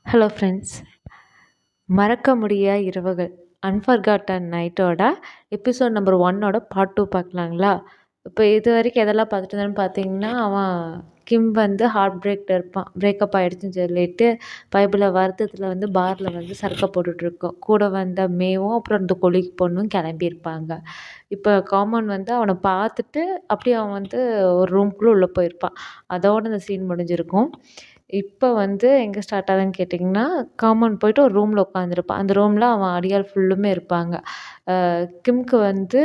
Hello friends, மறக்க முடியா இரவுகள் அன்ஃபர்காட்டன் நைட்டோட எபிசோட் நம்பர் 1ஓட பார்ட் 2 பார்க்கலாங்களா? இப்போ இது வரைக்கும் எதெல்லாம் பார்த்துட்டு இருந்தேன்னு பார்த்தீங்கன்னா, அவன் கிம் வந்து ஹார்ட் இருப்பான். பிரேக்கப் ஆகிடுச்சுன்னு சொல்லிட்டு பைபிளில் வருத்தத்தில் வந்து பாரில் வந்து சரக்கை போட்டுட்ருக்கோம். கூட வந்த மேவும் அப்புறம் இந்த கொலிக்கு பொண்ணும் கிளம்பியிருப்பாங்க. இப்போ காமன் வந்து அவனை பார்த்துட்டு அப்படியே அவன் வந்து ஒரு ரூம்குள்ளே உள்ளே போயிருப்பான். அதோட இந்த சீன் முடிஞ்சிருக்கும். இப்போ வந்து எங்கே ஸ்டார்ட் ஆகுதுன்னு கேட்டிங்கன்னா, காமன் போயிட்டு ஒரு ரூமில் உட்காந்துருப்பான். அந்த ரூமில் அவன் அடியாள் ஃபுல்லுமே இருப்பாங்க. கிம்க்கு வந்து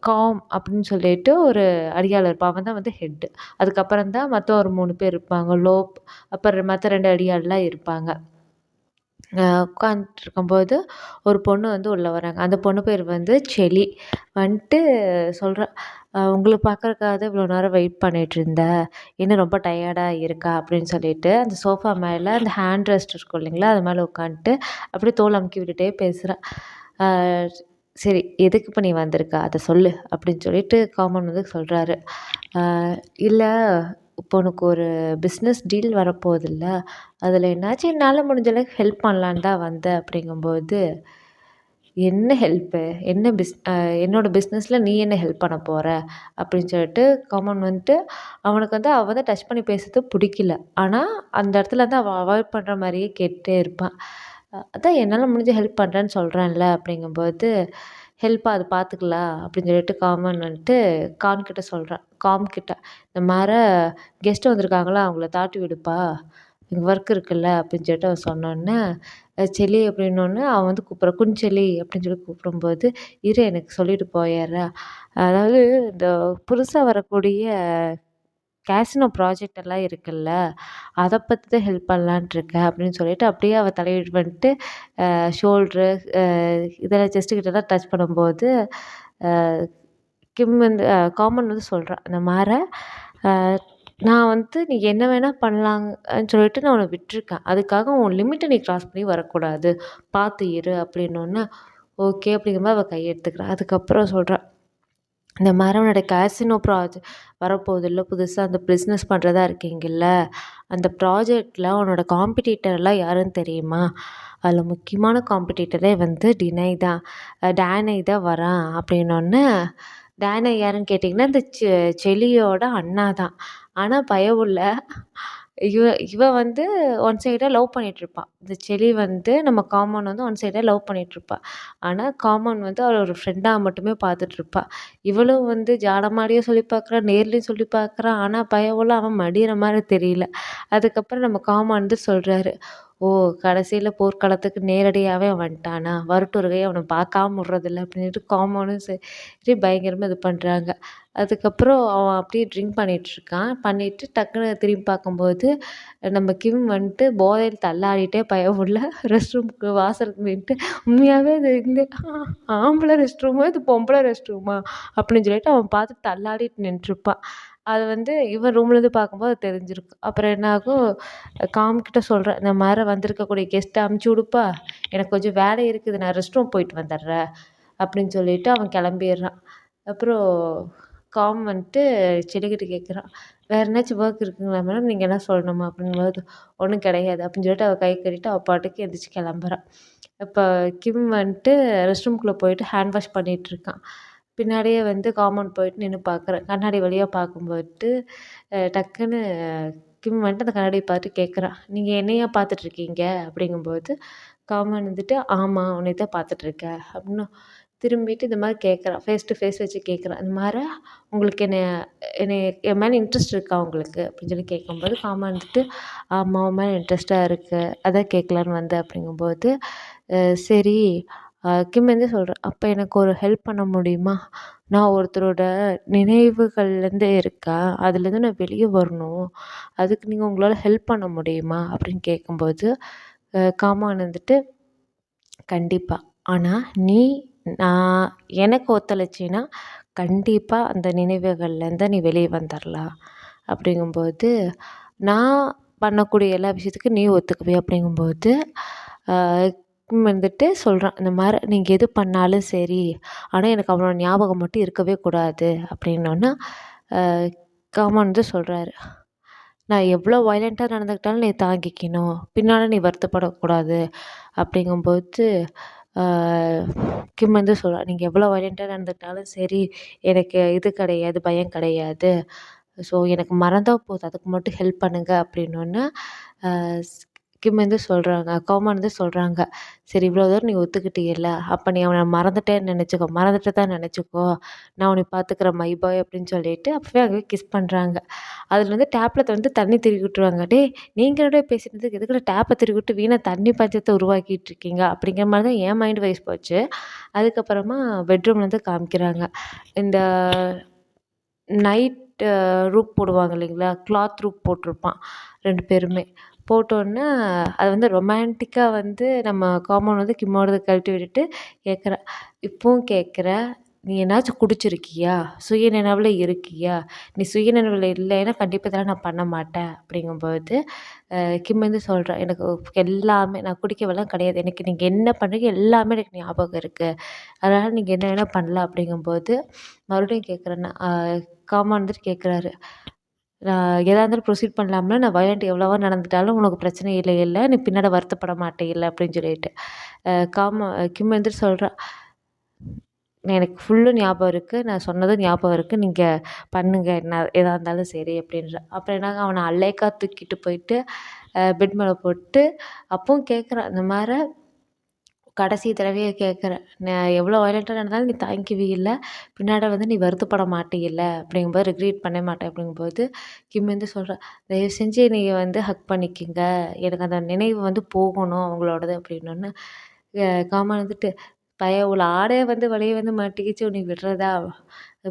காம் அப்படின்னு சொல்லிட்டு ஒரு அடியாள் இருப்பான். அவன் தான் வந்து ஹெட்டு. அதுக்கப்புறம் தான் மற்ற ஒரு 3 பேர் இருப்பாங்க. லோப் அப்புறம் மற்ற 2 அடியாள்லாம் இருப்பாங்க. உட்காந்துட்ருக்கும்போது ஒரு பொண்ணு வந்து உள்ளே வராங்க. அந்த பொண்ணு பேர் வந்து செலி. வந்துட்டு சொல்றா, "உங்கள பார்க்கறக்காக தான் இவ்வளோ நேரம் வெயிட் பண்ணிகிட்ருந்தேன். என்ன ரொம்ப டயர்டாக இருக்கா?" அப்படின்னு சொல்லிட்டு அந்த சோஃபா மேலே அந்த ஹேண்ட் ரெஸ்ட் இருக்கும் இல்லைங்களா, அது மேலே உட்காந்துட்டு அப்படியே தோள் அமுக்கி விட்டுட்டே பேசுகிறா. "சரி, எதுக்கு இப்போ நீ வந்திருக்க? அதை சொல்லு" அப்படின்னு சொல்லிட்டு காமன் வந்து சொல்கிறாரு. "இல்லை, இப்போ உனக்கு ஒரு பிஸ்னஸ் டீல் வரப்போகுதுல்ல, அதில் என்னாச்சு என்னால் முடிஞ்ச அளவுக்கு ஹெல்ப் பண்ணலான்னு தான் வந்தேன்." அப்படிங்கும்போது, "என்ன ஹெல்ப்பு? என்ன என்னோட பிஸ்னஸில் நீ என்ன ஹெல்ப் பண்ண போகிற?" அப்படின்னு சொல்லிட்டு காமன் வந்துட்டு அவனுக்கு வந்து அவள் வந்து டச் பண்ணி பேசுறது பிடிக்கல. ஆனால் அந்த இடத்துல வந்து அவள் அவாய்ட் பண்ணுற மாதிரியே கேட்டுட்டே இருப்பான். "அதான் என்னால் முடிஞ்ச ஹெல்ப் பண்ணுறேன்னு சொல்கிறேன்ல." அப்படிங்கும்போது, "ஹெல்ப்பா அது பார்த்துக்கலாம்." அப்படின்னு சொல்லிட்டு காமன் வந்துட்டு காம்கிட்ட, "இந்த மாரி கெஸ்ட்டு வந்திருக்காங்களா, அவங்கள தாட்டி விடுப்பா. எனக்கு ஒர்க் இருக்குல்ல." அப்படின்னு சொல்லிட்டு அவன் சொன்னோன்னே, செல்லி அப்படின்னோன்னே அவன் வந்து கூப்பிட்றான். "குஞ்செல்லி" அப்படின்னு சொல்லி கூப்பிடும்போது, "இரு, எனக்கு சொல்லிட்டு போயிடுறேன். அதாவது இந்த புதுசா வரக்கூடிய கேசினோ ப்ராஜெக்ட் எல்லாம் இருக்குல்ல, அதை பற்றி தான் ஹெல்ப் பண்ணலான்ட்டு இருக்கேன்." அப்படின்னு சொல்லிட்டு அப்படியே அவள் தலையிட்டு வந்துட்டு ஷோல்ட்ரு இதெல்லாம் செஸ்ட்டு கிட்டலாம் டச் பண்ணும்போது, கிம் வந்து காமன் வந்து சொல்கிறான், "இந்த மாரி நான் வந்து நீ என்ன வேணால் பண்ணலாங்கன்னு சொல்லிட்டு நான் உன்னை விட்டுருக்கேன். அதுக்காக உன் லிமிட்டை நீ கிராஸ் பண்ணி வரக்கூடாது. பார்த்து இரு." அப்படின்னோன்னே, ஓகே அப்படிங்கிற மாரி அவள் கை எடுத்துக்கிறா. அதுக்கப்புறம் சொல்கிறா, "இந்த மாரி உன்னோட கேசினோ வரப்போகுதுல்ல புதுசா, அந்த பிஸ்னஸ் பண்ணுறதா இருக்கீங்கல்ல, அந்த ப்ராஜெக்ட்டில் உன்னோட காம்படிட்டர்லாம் யாருன்னு தெரியுமா? அதில் முக்கியமான காம்படிட்டரே வந்து டேனை தான் வரான்." அப்படின்னோன்னே, டேனை யாருன்னு கேட்டிங்கன்னா, இந்த செலியோட அண்ணா தான். ஆனா பயவுள்ள இவ இவ வந்து ஒன் சைடா லவ் பண்ணிட்டுருப்பா. இந்த செலி வந்து நம்ம காமன் வந்து ஒன் சைடா லவ் பண்ணிட்டுருப்பா. ஆனா காமன் வந்து அவள ஒரு ஃப்ரெண்டா மட்டுமே பார்த்துட்ருப்பா. இவளும் வந்து ஜாடமாடியா சொல்லி பார்க்குறா, நேர்லயும் சொல்லி பார்க்குறா. ஆனா பயவுள்ள அவன் மடியிற மாரி தெரியல. அதுக்கப்புறம் நம்ம காமன் வந்து சொல்றாரு, "ஓ! கடைசியில போர்க்களத்துக்கு நேரடியாவே அவன் வந்துட்டானா? வரட்டும் இருங்க, அவன பார்க்காம விட்றதில்ல." அப்படின்ட்டு காமனும் சரி பயங்கரமா இது பண்ணுறாங்க. அதுக்கப்புறம் அவன் அப்படியே ட்ரிங்க் பண்ணிகிட்ருக்கான். பண்ணிட்டு டக்குனு திரும்பி பார்க்கும்போது, நம்ம கிம் வந்துட்டு போதையில தள்ளாடிட்டே பயவுள்ள ரெஸ்ட் ரூமுக்கு வாசலுக்கு நின்னுட்டு, "உண்மையாவே இது இந்த ஆம்பளை ரெஸ்ட் ரூமா? இது பொம்பளை ரெஸ்ட் ரூமா?" அப்படின்னு சொல்லிட்டு அவன் பார்த்து தள்ளாடிட்டு நின்றுருப்பான். அது வந்து இவன் ரூம்லேருந்து பார்க்கும்போது அது தெரிஞ்சிருக்கும். அப்புறம் என்னாகும், கிட்ட சொல்றேன், "இந்த மாரி வந்திருக்கக்கூடிய கெஸ்ட்ட அனுப்பிச்சி விடுப்பா. எனக்கு கொஞ்சம் வேலை இருக்குது. நான் ரெஸ்ட் ரூம் போயிட்டு வந்துடுறேன்." அப்படின்னு சொல்லிட்டு அவன் கிளம்பிடுறான். அப்புறம் வந்துட்டு செடிகிட்ட கேட்குறான், "வேறு என்னாச்சும் ஒர்க் இருக்குங்களா மேடம்? நீங்க என்ன சொல்லணுமா?" அப்படிங்கும்போது, "ஒன்றும் கிடையாது." அப்படின்னு சொல்லிட்டு அவள் கை கட்டிட்டு அவள் பாட்டுக்கு எந்திரிச்சு கிளம்புறா. இப்போ கிம் வந்துட்டு ரெஸ்ட் ரூம்குள்ளே போயிட்டு ஹேண்ட் வாஷ் பண்ணிகிட்ருக்கான். பின்னாடியே வந்து போயிட்டு நின்று பார்க்குறேன். கண்ணாடி வழியா பார்க்கும்போது டக்குன்னு கிம் வந்துட்டு அந்த கண்ணாடிய பார்த்துட்டு கேட்குறான், "நீங்க என்னையா பார்த்துட்ருக்கீங்க?" அப்படிங்கும்போது வந்துட்டு, "ஆமா, உன்னைய தான் பார்த்துட்ருக்கேன்." அப்படின்னு திரும்பிட்டு இந்த மாரி கேட்குறான். ஃபேஸ் டு ஃபேஸ் வச்சு கேட்குறான். "இந்த மாரி உங்களுக்கு என்னைய என் மேலே இன்ட்ரெஸ்ட் இருக்கா உங்களுக்கு?" அப்படின்னு சொல்லி கேட்கும்போது வந்துட்டு, "ஆமா, உன் மேலே இன்ட்ரெஸ்ட்டாக இருக்கு. அதான் கேட்கலான்னு வந்தேன்." அப்படிங்கும்போது, சரி." கிம் வந்து சொல்றா, "அப்போ எனக்கு ஒரு ஹெல்ப் பண்ண முடியுமா? நான் ஒருத்தரோட நினைவுகள்லேருந்து இருக்கேன். அதுலேருந்து நான் வெளியே வரணும். அதுக்கு நீங்கள் உங்களால் ஹெல்ப் பண்ண முடியுமா?" அப்படின்னு கேட்கும்போது, வந்துட்டு, "கண்டிப்பா. ஆனா நான் எனக்கு ஒத்துழைச்சீன்னா, கண்டிப்பா அந்த நினைவுகள்லேருந்து நீ வெளியே வந்துரலாம்." அப்படிங்கும்போது, "நான் பண்ணக்கூடிய எல்லா விஷயத்துக்கும் நீ ஒத்துக்குவியா?" அப்படிங்கும்போது, அ வந்துட்டு சொல்றான், "இந்த மாரி நீங்க எது பண்ணாலும் சரி, ஆனா எனக்கு அவனோட ஞாபகம் மட்டும் இருக்கவே கூடாது." அப்படின்னோன்னே, அ வந்து சொல்றாரு, நான் எவ்வளோ வயலண்ட்டா நடந்துக்கிட்டாலும் நீ தாங்கிக்கணும். பின்னால நீ வருத்தப்படக்கூடாது." அப்படிங்கும்போது ஆ கிம் வந்து சொல்றா, "நீங்க எவ்வளோ வயலண்ட்டா நடந்துக்கிட்டாலும் சரி, எனக்கு இது கிடையாது, பயம் கிடையாது. ஸோ எனக்கு மறந்தா போதும். அதுக்கு மட்டும் ஹெல்ப் பண்ணுங்க." அப்படின்னோன்னே அ ஸ் கிம் வந்து சொல்றாங்க, கௌமான் வந்து சொல்றாங்க, "சரி இவ்வளோ தூரம் நீ ஒத்துக்கிட்டியல்ல, அப்ப நீ அவன மறந்துட்டேன்னு நெனச்சுக்கோ. மறந்துட்டதா நெனச்சுக்கோ. நான் உன்னைய பாத்துக்கிறேன் மை பாய்" அப்படின்னு சொல்லிட்டு அப்பவே அங்கேயே கிஸ் பண்றாங்க. அதில வந்து டேப்ல வந்து தண்ணி திருகி விட்டுருவாங்க. "டேய் நீங்க என்னடா பேசிட்டு இருந்ததுக்கு எதுக்குடா டேப்ப திருகி விட்டு வீணா தண்ணி பஞ்சத்த உருவாக்கிட்டு இருக்கீங்க?" அப்படிங்கிற மாரி தான் என் மைண்ட் வைஸ் போச்சு. அதுக்கப்புறமா பெட்ரூம்லேருந்து காமிக்கிறாங்க. இந்த நைட் ரூப் போடுவாங்க இல்லைங்களா? கிளாத் ரூப் போட்டிருப்பான் 2 பேருமே. போட்டோன்னே அது வந்து ரொமான்டிக்கா வந்து நம்ம காமௌண்ட் வந்து கிம்மோடத கழட்டி விட்டுட்டு கேட்குறா, இப்பவும் கேட்குற, "நீ என்னாச்சும் குடிச்சிருக்கியா? சுயநினைவுல இருக்கியா? நீ சுயநினைவுல இல்லைன்னா கண்டிப்பா இதெல்லாம் நான் பண்ண மாட்டேன்." அப்படிங்கும்போது கிம் வந்து சொல்றா, "எனக்கு எல்லாமே நான் குடிக்கவெல்லாம் கிடையாது. எனக்கு நீங்க என்ன பண்றீங்க எல்லாமே எனக்கு ஞாபகம் இருக்கு. அதனால நீங்க என்ன வேணா பண்ணலாம்." அப்படிங்கும்போது மறுபடியும் கேட்குறேன் நான் காமா வந்துட்டு கேட்குறாரு, "நான் எதா இருந்தாலும் ப்ரொசீட் பண்ணலாம்ல? நான் வயலன்ட் எவ்வளவா நடந்துட்டாலும் உனக்கு பிரச்சனை இல்லைல்ல? நீ பின்னால வருத்தப்பட மாட்டீல்ல?" அப்படின்னு சொல்லிட்டு. காமா கிம் வந்துட்டு சொல்றா, "எனக்கு ஃபுல்லும் ஞாபகம் இருக்கு. நான் சொன்னதும் ஞாபகம் இருக்கு. நீங்க பண்ணுங்க. என்ன எதா இருந்தாலும் சரி" அப்படின்றா. அப்புறம் என்னாங்க அவன அலேக்கா தூக்கிட்டு போயிட்டு பெட் மேல போட்டு அப்பவும் கேட்குறா, இந்த மாரி கடைசி தடவையா கேட்குறேன். நான் எவ்வளோ வயலன்ட்டா நடந்தாலும் நீ தாங்கிக்குவீல்ல? பின்னாட வந்து நீ வருத்தப்பட மாட்டீல்ல? அப்படிங்கும்போது ரிக்ரெட் பண்ண மாட்டேன் அப்படிங்கும்போது, கிம் வந்து சொல்றா, "தயவு செஞ்சு நீங்க வந்து ஹக் பண்ணிக்கங்க. எனக்கு அந்த நினைவு வந்து போகணும் அவங்களோடது" அப்படின்னோன்னே, காமான் வந்துட்டு, "உள்ள ஆடையே வந்து வலிய வந்து மாட்டிக்கிச்சு நீ விடுறதா?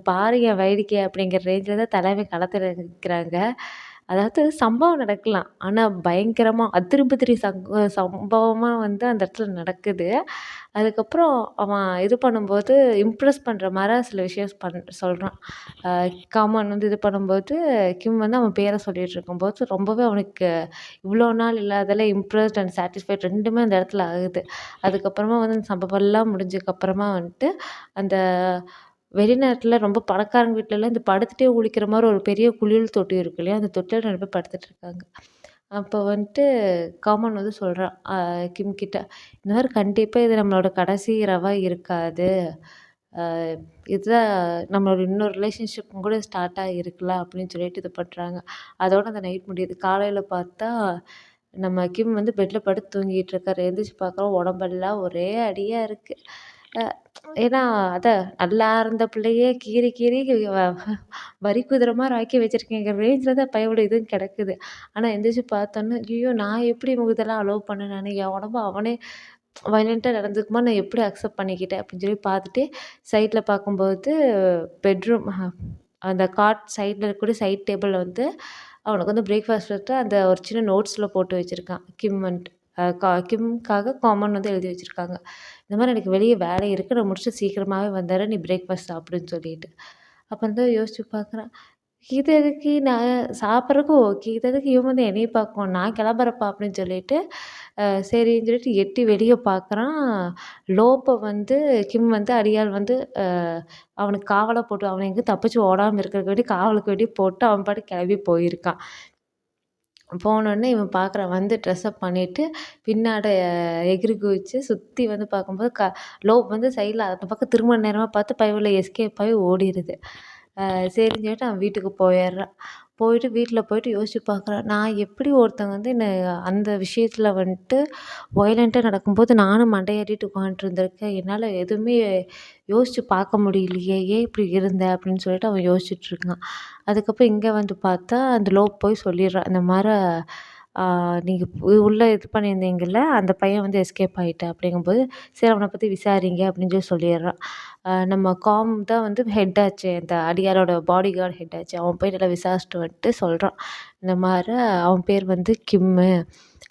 பாரு என் வேடிக்கைய" அப்படிங்கிற ரேஞ்சில தான் தலைவன் களத்துல நிக்கிறாங்க. அதாவது சம்பவம் நடக்கலாம். ஆனா பயங்கரமா அதிரி சம்பவமா வந்து அந்த இடத்துல நடக்குது. அதுக்கப்புறம் அவன் இது பண்ணும்போது இம்ப்ரெஸ் பண்ற மாரி சில விஷயம் சொல்றான். அ காமான் வந்து இது பண்ணும்போது, கிம் வந்து அவன் பேர சொல்லிட்டு இருக்கும்போது, ரொம்பவே அவனுக்கு இவ்வளோ நாள் இல்லாதல இம்ப்ரெஸ்ட் அண்ட் சாட்டிஸ்ஃபைட் 2மே அந்த இடத்துல ஆகுது. அதுக்கப்புறமா வந்து அந்த சம்பவம்லாம் முடிஞ்சதுக்கப்புறமா வந்துட்டு, அந்த வெளிநாட்ல ரொம்ப பணக்காரங்க வீட்லலாம் இந்த படுத்துட்டே குளிக்கிற மாரி ஒரு பெரிய குளியல் தொட்டி இருக்கு இல்லையா? அந்த தொட்டில 2 பேர் படுத்துட்டு இருக்காங்க. அப்போ வந்துட்டு காமன் வந்து சொல்றான் கிம் கிட்ட, "இந்த மாரி கண்டிப்பா இது நம்மளோட கடைசி இரவா இருக்காது. அ இதுதான் நம்மளோட இன்னொரு ரிலேஷன்ஷிப்பும் கூட ஸ்டார்ட் ஆகியிருக்கலாம்." அப்படின்னு சொல்லிட்டு இது பண்றாங்க. அதோட அந்த நைட் முடியுது. காலையில பார்த்தா, நம்ம கிம் வந்து பெட்ல படுத்து தூங்கிட்டு இருக்காரு. எந்திரிச்சு பார்க்குறோம் உடம்பெல்லாம் ஒரே அடியா இருக்கு. அ ஏன்னா, அதான் நல்லா இருந்த பிள்ளையே கீறி கீறி வரி குதிரை மாரி ஆக்கி வச்சிருக்கேங்கிற ரேஞ்சில தான் பையனோட இதுவும் கிடக்குது. ஆனா எந்திரிச்சு பார்த்தோன்னே, ஐயய்யோ! நான் எப்படி இவங்க இதெல்லாம் அலோவ் பண்ணேன் நானு? என் உடம்பு அவனே வயலன்ட்டா நடந்துக்குமா நான் எப்படி அக்செப்ட் பண்ணிக்கிட்டேன்? அப்படின்னு சொல்லி பார்த்துட்டு, சைட்ல பார்க்கும்போது பெட்ரூம் அந்த காட் சைட்ல இருக்கக்கூடிய சைட் டேபிள்ல வந்து அவனுக்கு வந்து பிரேக்ஃபாஸ்ட் எடுத்து அந்த ஒரு சின்ன நோட்ஸ்ல போட்டு வச்சிருக்கான். கிம் வந்துட்டு. கிம்க்காக காமன் வந்து எழுதி வச்சிருக்காங்க. இந்த மாரி எனக்கு வெளிய வேலை இருக்கு. நான் முடிச்சுட்டு சீக்கிரமாவே வந்துர்றேன். நீ பிரேக்ஃபாஸ்ட் சாப்பிடுன்னு சொல்லிட்டு. அப்புறம் தான் யோசிச்சு பார்க்குறேன். இது எதுக்கு நான் சாப்பிட்றதுக்கு ஓகே. இது எதுக்கு இவன் வந்து என்னைய பார்க்கணும்? நான் கிளம்புறப்பா அப்படின்னு சொல்லிட்டு, சரின்னு சொல்லிட்டு எட்டி வெளிய பார்க்குறான். லோப்ப வந்து கிம் வந்து அடியாள் வந்து அவனுக்கு காவலா போட்டு அவன எங்கேயும் தப்பிச்சு ஓடாம இருக்கிறதுக்கு வேண்டி காவலுக்கு வேண்டி போட்டு அவன் பாட்டுக்கு கிளம்பி போயிருக்கான். போனோனே இவன் பார்க்குறான். வந்து ட்ரெஸ் அப் பண்ணிட்டு, பின்னாட எகிறி குதிச்சு சுத்தி வந்து பார்க்கும்போது, லோப் வந்து சைட்ல அந்த பக்கம் திரும்புன நேரமா பார்த்து பயபுள்ள எஸ்கேப் ஆகி ஓடிருது. சரின்னு சொல்லிட்டு அவன் வீட்டுக்கு போயிர்றான். போயிட்டு வீட்ல போயிட்டு யோசிச்சு பார்க்குறான். நான் எப்படி ஒருத்தங்க வந்து என்ன அந்த விஷயத்துல வந்துட்டு வயலன்ட்டா நடக்கும்போது நானும் மண்டையாட்டிட்டு உட்காந்துட்டு இருந்திருக்கேன். என்னால எதுவுமே யோசிச்சு பார்க்க முடியலையே! ஏன் இப்படி இருந்தேன்? அப்படின்னு சொல்லிட்டு அவன் யோசிச்சுட்டு இருக்கான். அதுக்கப்புறம் இங்க வந்து பார்த்தா, அந்த லோப் போய் சொல்லிடுறான். இந்த மாரி நீங்க உள்ள இது பண்ணியிருந்தீங்கல்ல, அந்த பையன் வந்து எஸ்கேப் ஆயிட்டான் அப்படிங்கும்போது, சரி அவன பத்தி விசாரிங்க அப்படின்னு சொல்லி சொல்லிடுறான். நம்ம காம் தான் வந்து ஹெட் ஆச்சே, அந்த அடியாரோட பாடி கார்ட் ஹெட் ஆச்சே. அவன் போய் நல்லா விசாரிச்சுட்டு வந்துட்டு சொல்றான். இந்த மாரி அவன் பேர் வந்து கிம்மு.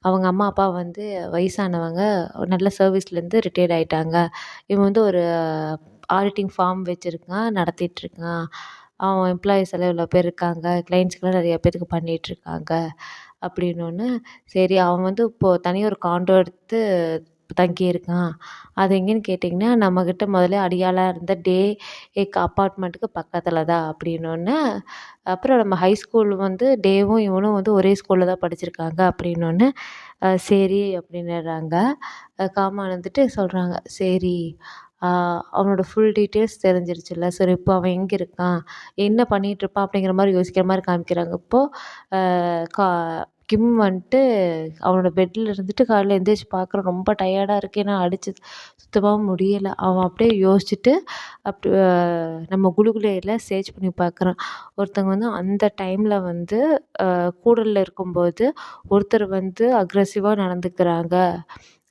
அவங்க அம்மா, அப்பா வந்து வயசானவங்க. ஒரு நல்ல சர்வீஸ்லேருந்து ரிட்டயர்ட் ஆயிட்டாங்க. இவன் வந்து ஒரு ஆடிட்டிங் ஃபார்ம் வச்சிருக்கான், நடத்திட்டுருக்கான். அவன் எம்ப்ளாயீஸ் எல்லாம் இவ்வளோ பேர் இருக்காங்க. கிளையண்ட்ஸ்க்குலாம் நெறைய பேத்துக்கு பண்ணிட்டுருக்காங்க. அப்படின்னோன்னே, சரி அவன் வந்து இப்போ தனியா ஒரு காண்டோ எடுத்து தங்கியிருக்கான். அது எங்கேன்னு கேட்டிங்கன்னா, நம்மக்கிட்ட முதல்ல அடியாளா இருந்த அப்பார்ட்மெண்ட்டுக்கு பக்கத்தில தான் அப்படின்னோன்னே, அப்புறம் நம்ம ஹை ஸ்கூல் வந்து டேவும் இவனும் வந்து ஒரே ஸ்கூல்ல தான் படிச்சிருக்காங்க அப்படின்னோன்னே, சரி அப்படின்னுறாங்க. காமா வந்துட்டு சொல்கிறாங்க, சரி அவனோட ஃபுல் டீட்டெயில்ஸ் தெரிஞ்சிருச்சுல்ல. சரி இப்போ அவன் எங்கே இருக்கான்? என்ன பண்ணிகிட்ருப்பான்? அப்படிங்கிற மாரி யோசிக்கிற மாரி காமிக்கிறாங்க. இப்போ அ கா கிம் வந்துட்டு அவனோட பெட்ல இருந்துட்டு காலைல எந்திரிச்சு பார்க்குறான். ரொம்ப டயர்டா இருக்கு. ஏன்னா அடிச்சு சுத்தமா முடியல. அவன் அப்படியே யோசிச்சுட்டு நம்ம கூகுள்ல சர்ச் பண்ணி பார்க்குறான். ஒருத்தவங்க வந்து அந்த டைம்ல வந்து கூடல்ல இருக்கும்போது ஒருத்தர் வந்து அக்ரெசிவா நடந்துக்கிறாங்க.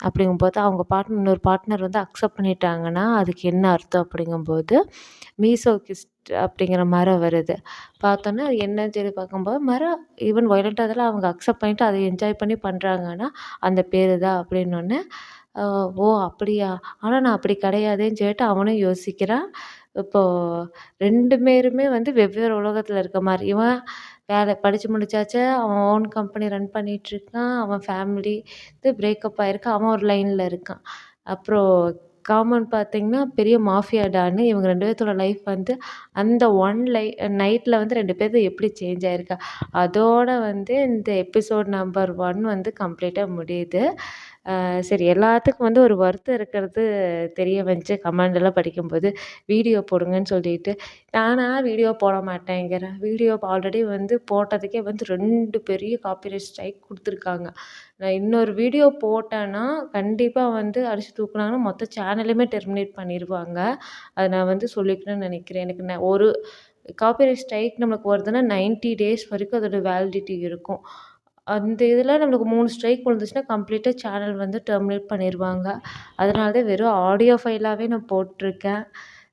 அப்படிங்கும்போது அவங்க இன்னொரு பார்ட்னர் வந்து அக்செப்ட் பண்ணிட்டாங்கன்னா, அதுக்கு என்ன அர்த்தம் அப்படிங்கும்போது, மீசோகிஸ்ட் அப்படிங்கிற மரம் வருது. பார்த்தோன்னே அது என்னன்னு சொல்லி பார்க்கும்போது, மரம் ஈவன் வயலண்ட்டா அதெல்லாம் அவங்க அக்செப்ட் பண்ணிட்டு அதை என்ஜாய் பண்ணி பண்றாங்கன்னா, அந்த பேரு தான் அப்படின்னோன்னே, அ ஓ! அப்படியா? ஆனா நான் அப்படி கிடையாதேன்னு சொல்லிட்டு அவனும் யோசிக்கிறான். இப்போ 2 பேருமே வந்து வெவ்வேறு உலகத்துல இருக்க மாரி. இவன் வேலை படிச்சு முடிச்சாச்சு. அவன் ஓன் கம்பெனி ரன் பண்ணிட்டுருக்கான். அவன் ஃபேமிலி இது பிரேக்கப் ஆயிருக்கு. அவன் ஒரு லைன்ல இருக்கான். அப்புறம் காமன் பார்த்தீங்கன்னா, பெரிய மாஃபியா டான்னு இவங்க 2 பேத்தோட லைஃப் வந்து அந்த நைட்ல வந்து 2 பேரும் எப்படி சேஞ்ச் ஆயிருக்கு. அதோட வந்து இந்த எபிசோட் நம்பர் 1 வந்து கம்ப்ளீட்டா முடியுது. சரி எல்லாத்துக்கும் வந்து ஒரு வருத்தம் இருக்கிறது தெரிய வந்துச்சு கமெண்டெல்லாம் படிக்கும்போது. வீடியோ போடுங்கன்னு சொல்லிட்டு, நானா வீடியோ போட மாட்டேங்கிறேன். வீடியோ ஆல்ரெடி வந்து போட்டதுக்கே வந்து 2 பெரிய காப்பிரைட் ஸ்ட்ரைக் குடுத்துருக்காங்க. நான் இன்னொரு வீடியோ போட்டேன்னா, கண்டிப்பா வந்து அடிச்சு தூக்குனாங்கன்னா, மொத்த சேனலையுமே டெர்மினேட் பண்ணிருவாங்க. அத நான் வந்து சொல்லிக்கணும்னு நெனைக்கிறேன். எனக்கு ஒரு காப்பிரைட் ஸ்ட்ரைக் நமக்கு வருதுன்னா 90 டேஸ் வரைக்கும் அதோட வேலிடிட்டி இருக்கும். அந்த இதில நம்மளுக்கு 3 ஸ்ட்ரைக் விழுந்துச்சுன்னா, கம்ப்ளீட்டா சேனல் வந்து டெர்மினேட் பண்ணிருவாங்க. அதனால தான் வெறும் ஆடியோ ஃபைலாவே நான் போட்டுருக்கேன்.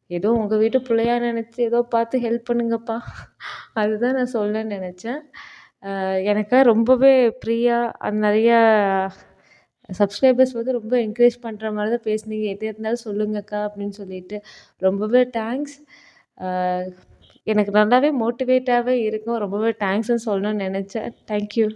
ஏதோ உங்க வீட்டு பிள்ளையா நெனச்சு ஏதோ பார்த்து ஹெல்ப் பண்ணுங்கப்பா. அதுதான் நான் சொல்லணும்னு நெனச்சேன். எனக்கா ரொம்பவே ஃப்ரீயா நெறையா சப்ஸ்கிரைபர்ஸ் வந்து ரொம்ப என்கரேஜ் பண்ற மாரி தான் பேசுனீங்க. எது இருந்தாலும் சொல்லுங்கக்கா அப்படின்னு சொல்லிட்டு. ரொம்பவே தேங்க்ஸ். அ எனக்கு நல்லாவே மோட்டிவேட்டாவே இருக்கும். ரொம்பவே தேங்க்ஸ்ன்னு சொல்லணும்னு நெனச்சேன். Thank you.